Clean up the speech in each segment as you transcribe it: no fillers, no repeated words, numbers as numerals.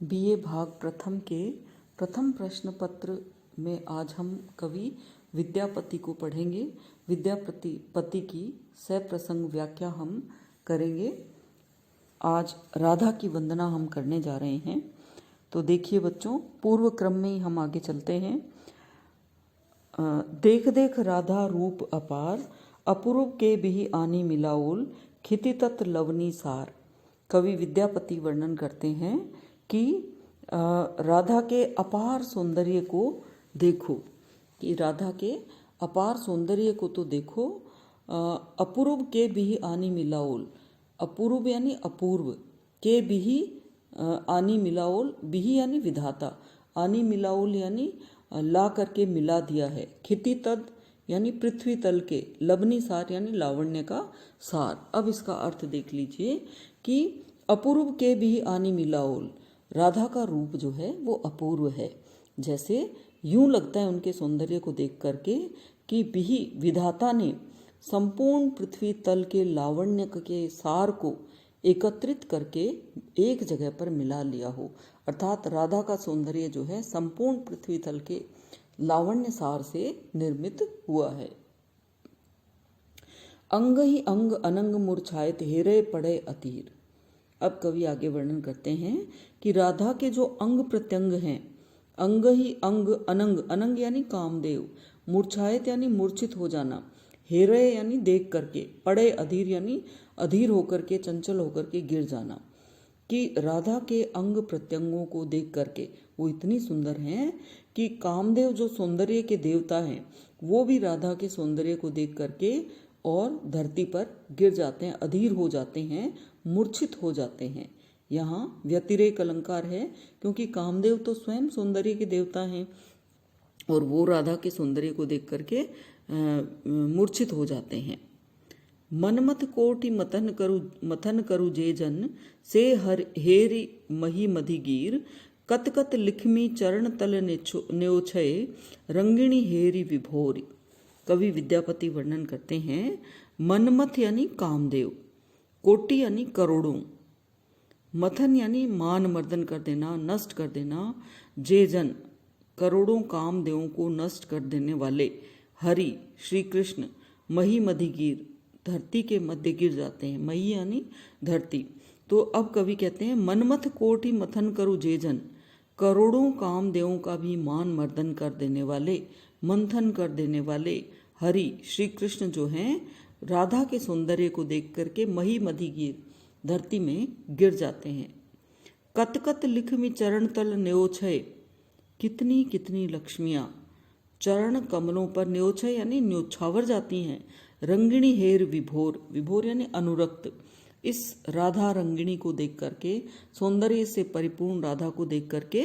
BA भाग प्रथम के प्रथम प्रश्न पत्र में आज हम कवि विद्यापति को पढ़ेंगे। विद्यापति की सप्रसंग व्याख्या हम करेंगे। आज राधा की वंदना हम करने जा रहे हैं। तो देखिए बच्चों, पूर्व क्रम में ही हम आगे चलते हैं। देख देख राधा रूप अपार, अपूर्व के बिहि आनी मिलाओल, खिति तत् लवनी सार। कवि विद्यापति वर्णन करते हैं कि राधा के अपार सौंदर्य को देखो, कि राधा के अपार सौंदर्य को तो देखो। अपूर्व के बिहि आनी मिलाओल, अपूर्व यानी अपूर्व, के बिहि आनी मिलाओल, बिहि यानी विधाता, आनी मिलाओल यानी ला करके मिला दिया है। खिति तद यानी पृथ्वी तल के, लवनी सार यानी लावण्य का सार। अब इसका अर्थ देख लीजिए कि अपूर्व के भी आनी मिलाओल, राधा का रूप जो है वो अपूर्व है। जैसे यूं लगता है उनके सौंदर्य को देख करके कि बिहि विधाता ने संपूर्ण पृथ्वी तल के लावण्य के सार को एकत्रित करके एक जगह पर मिला लिया हो। अर्थात राधा का सौंदर्य जो है संपूर्ण पृथ्वी तल के लावण्य सार से निर्मित हुआ है। अंग ही अंग अनंग मूर्छायत हेरे पड़े अतीर। अब कवि आगे वर्णन करते हैं कि राधा के जो अंग प्रत्यंग हैं, अंग ही अंग अनंग, अनंग यानी कामदेव, मूर्छायत यानी मूर्छित हो जाना, हेरे यानी देख करके, पड़े अधीर यानी अधीर होकर के, चंचल होकर के गिर जाना। कि राधा के अंग प्रत्यंगों को देख करके वो इतनी सुंदर हैं कि कामदेव जो सौंदर्य के देवता हैं वो भी राधा के सौंदर्य को देख करके और धरती पर गिर जाते हैं, अधीर हो जाते हैं, मूर्छित हो जाते हैं। यहाँ व्यतिरेक अलंकार है क्योंकि कामदेव तो स्वयं सौंदर्य के देवता हैं और वो राधा के सौंदर्य को देख करके मूर्छित हो जाते हैं। मनमथ कोटि मथन करु जे जन, से हर हेरि मही मधिगीर, कत कत लिखमी चरण तल न्योछय, रंगिणी हेरि विभोरी। कवि विद्यापति वर्णन करते हैं, मनमथ यानी कामदेव, कोटि यानी करोड़ों, मथन यानी मान मर्दन कर देना, नष्ट कर देना, जे जन करोड़ों कामदेवों को नष्ट कर देने वाले, हरि श्री कृष्ण, मही मधिगीर धरती के मध्य गिर जाते हैं, मही यानी धरती। तो अब कवि कहते हैं, मनमथ कोटि मथन करु जे जन, करोड़ों कामदेवों का भी मान मर्दन कर देने वाले, मंथन कर देने वाले हरि श्री कृष्ण जो हैं राधा के सौंदर्य को देख करके मही मधिगीर धरती में गिर जाते हैं। कत कत लिखमी चरण तल न्योछय, कितनी कितनी लक्ष्मियां चरण कमलों पर, न्योछय यानी न्योछावर जाती हैं। रंगिणी हेर विभोर, विभोर यानी अनुरक्त। इस राधा रंगिणी को देख करके, सौंदर्य से परिपूर्ण राधा को देख करके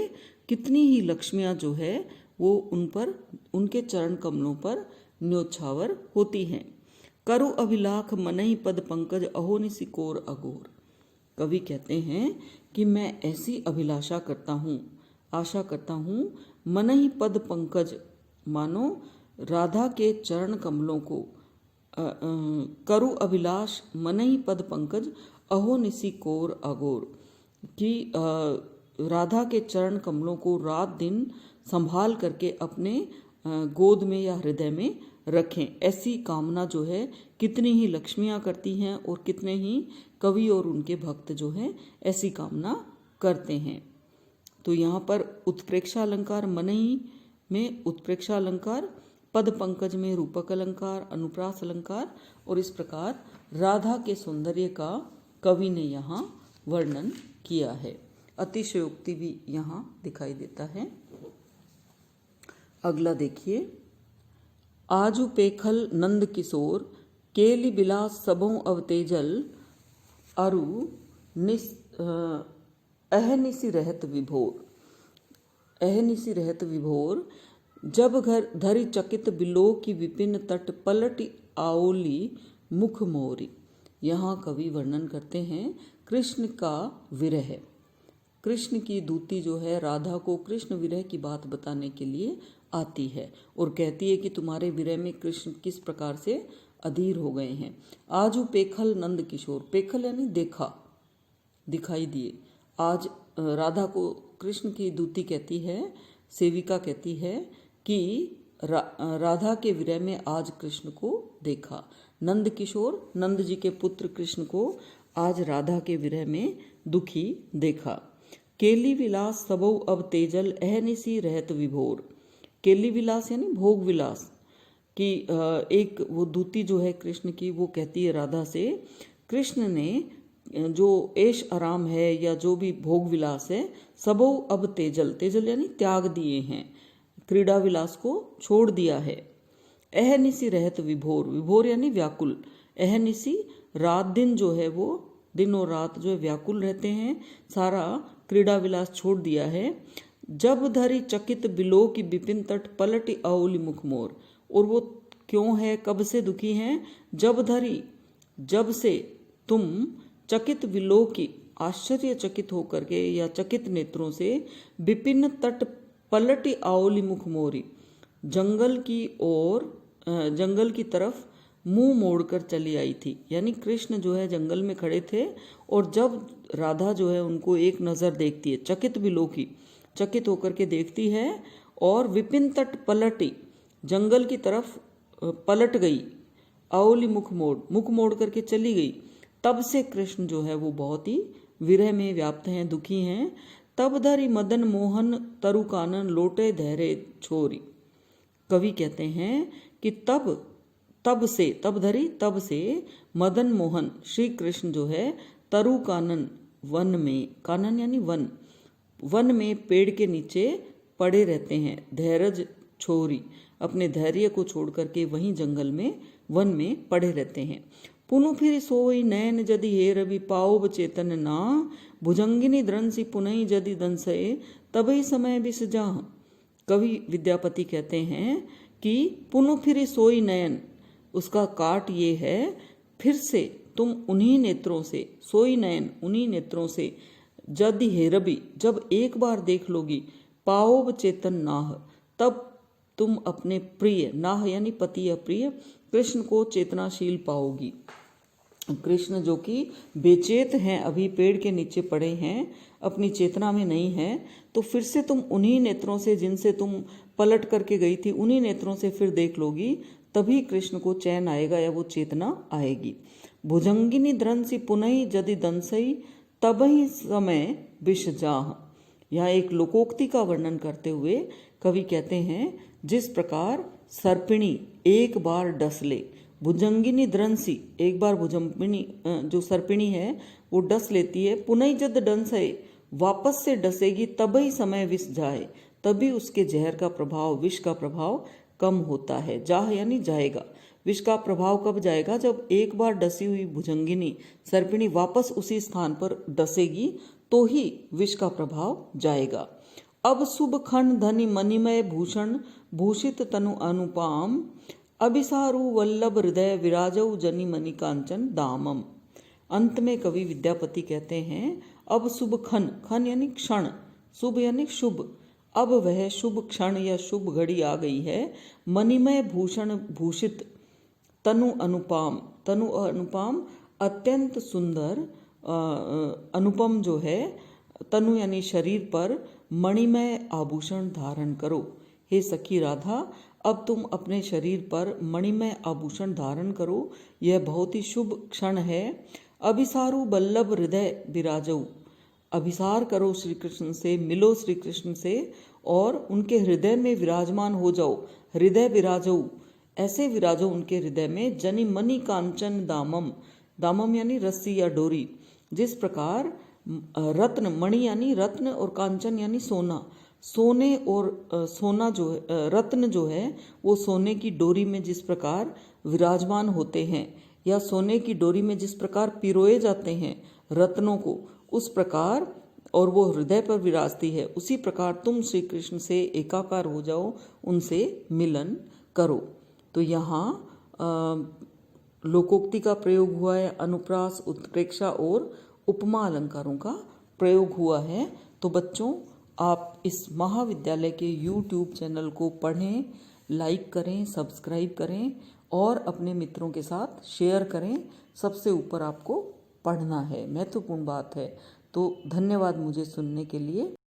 कितनी ही लक्ष्मियां जो है वो उन पर, उनके चरण कमलों पर न्योछावर होती हैं। करु अभिलाख मनहि पद पंकज, अहो निसिकोर अघोर। कवि कहते हैं कि मैं ऐसी अभिलाषा करता हूँ, आशा करता हूँ, मनहि पद पंकज मानो राधा के चरण कमलों को, करु अभिलाष मनहि पद पंकज, अहो निसी कोर अगोर। कि राधा के चरण कमलों को रात दिन संभाल करके अपने गोद में या हृदय में रखें, ऐसी कामना जो है कितनी ही लक्ष्मियां करती हैं और कितने ही कवि और उनके भक्त जो हैं ऐसी कामना करते हैं। तो यहाँ पर उत्प्रेक्षा अलंकार, मनहि में उत्प्रेक्षा अलंकार, पद पंकज में रूपक अलंकार, अनुप्रास अलंकार, और इस प्रकार राधा के सौंदर्य का कवि ने यहाँ वर्णन किया है। अतिशयोक्ति भी यहाँ दिखाई देता है। अगला देखिए, आजु पेखल नंद किशोर, केली बिलास सबों अवतेजल, अरु अहनिसी रहत विभोर। अहनिसी रहत विभोर, जब घर धरि चकित बिलो की विपिन तट, पलट आओली मुख मोरी। यहाँ कवि वर्णन करते हैं कृष्ण का विरह। कृष्ण की दूती जो है राधा को कृष्ण विरह की बात बताने के लिए आती है और कहती है कि तुम्हारे विरह में कृष्ण किस प्रकार से अधीर हो गए हैं। आजू पेखल नंद किशोर, पेखल यानी देखा, दिखाई दिए। आज राधा को कृष्ण की दूती कहती है, सेविका कहती है कि राधा के विरह में आज कृष्ण को देखा। नंद किशोर, नंद जी के पुत्र कृष्ण को आज राधा के विरह में दुखी देखा। केली विलास सबौ अब तेजल अहनिसी रहत विभोर। केली विलास यानी भोग विलास कि एक वो दूती जो है कृष्ण की, वो कहती है राधा से, कृष्ण ने जो ऐश आराम है या जो भी भोग विलास है, सबो अब तेजल, तेजल यानी त्याग दिए हैं, क्रीड़ा विलास को छोड़ दिया है। अहनिसी रहत विभोर, विभोर यानी व्याकुल, अहनिसी रात दिन जो है वो दिन और रात जो है व्याकुल रहते हैं, सारा क्रीड़ा विलास छोड़ दिया है। जब धरी चकित बिलो की विपिन तट पलट औली मुख मोर। और वो क्यों है, कब से दुखी हैं? जब धरी, जब से तुम चकित विलो की, आश्चर्यचकित होकर के या चकित नेत्रों से, विपिन तट पलट आओली मुख मोरी, जंगल की ओर, जंगल की तरफ मुंह मोड़कर चली आई थी। यानी कृष्ण जो है जंगल में खड़े थे और जब राधा जो है उनको एक नज़र देखती है, चकित विलो की, चकित होकर के देखती है और विपिन तट पलटी, जंगल की तरफ पलट गई, औली मुख मोड़ करके चली गई। तब से कृष्ण जो है वो बहुत ही विरह में व्याप्त हैं, दुखी हैं। तब धरी मदन मोहन तरु कानन लोटे धैर्य छोरी। कवि कहते हैं कि तब से, तब धरी तब से मदन मोहन श्री कृष्ण जो है तरु कानन, वन में, कानन यानी वन, वन में पेड़ के नीचे पड़े रहते हैं। धैर्य छोरी, अपने धैर्य को छोड़ करके वहीं जंगल में, वन में पड़े रहते हैं। पुनु फिर सोई नयन जदि हे रवि पाओ चेतन ना, भुजंगिनी द्रंसी पुनई जदि दंसए तबही समय बिस जा। कवि विद्यापति कहते हैं कि पुनु फिर सोई नयन, उसका काट ये है, फिर से तुम उन्हीं नेत्रों से, सोई नयन उन्हीं नेत्रों से, जदि हेरबी जब एक बार देख लोगी, पाओ चेतन नाह तब तुम अपने प्रिय, नाह यानी पति या प्रिय, कृष्ण को चेतनाशील पाओगी। कृष्ण जो कि बेचेत हैं, अभी पेड़ के नीचे पड़े हैं, अपनी चेतना में नहीं हैं, तो फिर से तुम उन्हीं नेत्रों से, जिनसे तुम पलट करके गई थी, उन्हीं नेत्रों से फिर देख लोगी, तभी कृष्ण को चैन आएगा या वो चेतना आएगी। भुजंगिनी द्रंसी पुनई जदि दंसई तबही समय विष जाह। यहाँ एक लोकोक्ति का वर्णन करते हुए कवि कहते हैं, जिस प्रकार सर्पिणी एक बार डस ले, भुजंगिनी द्रंसी एक बार भुजंगिनी जो सर्पिणी है वो डस लेती है, पुनई जद डंसए वापस से डसेगी, तभी समय विष जाए, तभी उसके जहर का प्रभाव, विष का प्रभाव कम होता है। जाह यानी जाएगा, विष का प्रभाव कब जाएगा? जब एक बार डसी हुई भुजंगिनी सर्पिणी वापस उसी स्थान पर डसेगी तो ही विष का प्रभाव जाएगा। अब शुभ खंड धनी मणिमय भूषण भूषित तनु अनुपाम, अभिसारु वल्लभ हृदय विराजऊ जनी मणि कांचन दामम। अंत में कवि विद्यापति कहते हैं, अब शुभ खन, खन यानी क्षण, शुभ यानी शुभ, अब वह शुभ क्षण या शुभ घड़ी आ गई है। मणिमय भूषण भूषित, तनु अनुपाम, तनु अनुपाम अत्यंत सुंदर, अनुपम जो है, तनु यानी शरीर पर मणिमय आभूषण धारण करो। हे सखी राधा, अब तुम अपने शरीर पर मणिमय आभूषण धारण करो, यह बहुत ही शुभ क्षण है। अभिसारु बल्लभ हृदय विराजऊ, अभिसार करो श्री कृष्ण से, मिलो श्री कृष्ण से और उनके हृदय में विराजमान हो जाओ। हृदय विराजऊ, ऐसे विराजो उनके हृदय में। जनि मणि कांचन दामम, दामम यानी रस्सी या डोरी। जिस प्रकार रत्न, मणि यानी रत्न और कांचन यानी सोना, सोने और सोना जो है, रत्न जो है वो सोने की डोरी में जिस प्रकार विराजमान होते हैं, या सोने की डोरी में जिस प्रकार पिरोए जाते हैं रत्नों को, उस प्रकार, और वो हृदय पर विराजती है, उसी प्रकार तुम श्री कृष्ण से एकाकार हो जाओ, उनसे मिलन करो। तो यहाँ लोकोक्ति का प्रयोग हुआ है, अनुप्रास, उत्प्रेक्षा और उपमा अलंकारों का प्रयोग हुआ है। तो बच्चों, आप इस महाविद्यालय के YouTube चैनल को पढ़ें, लाइक करें, सब्सक्राइब करें और अपने मित्रों के साथ शेयर करें। सबसे ऊपर आपको पढ़ना है, महत्वपूर्ण बात है। तो धन्यवाद मुझे सुनने के लिए।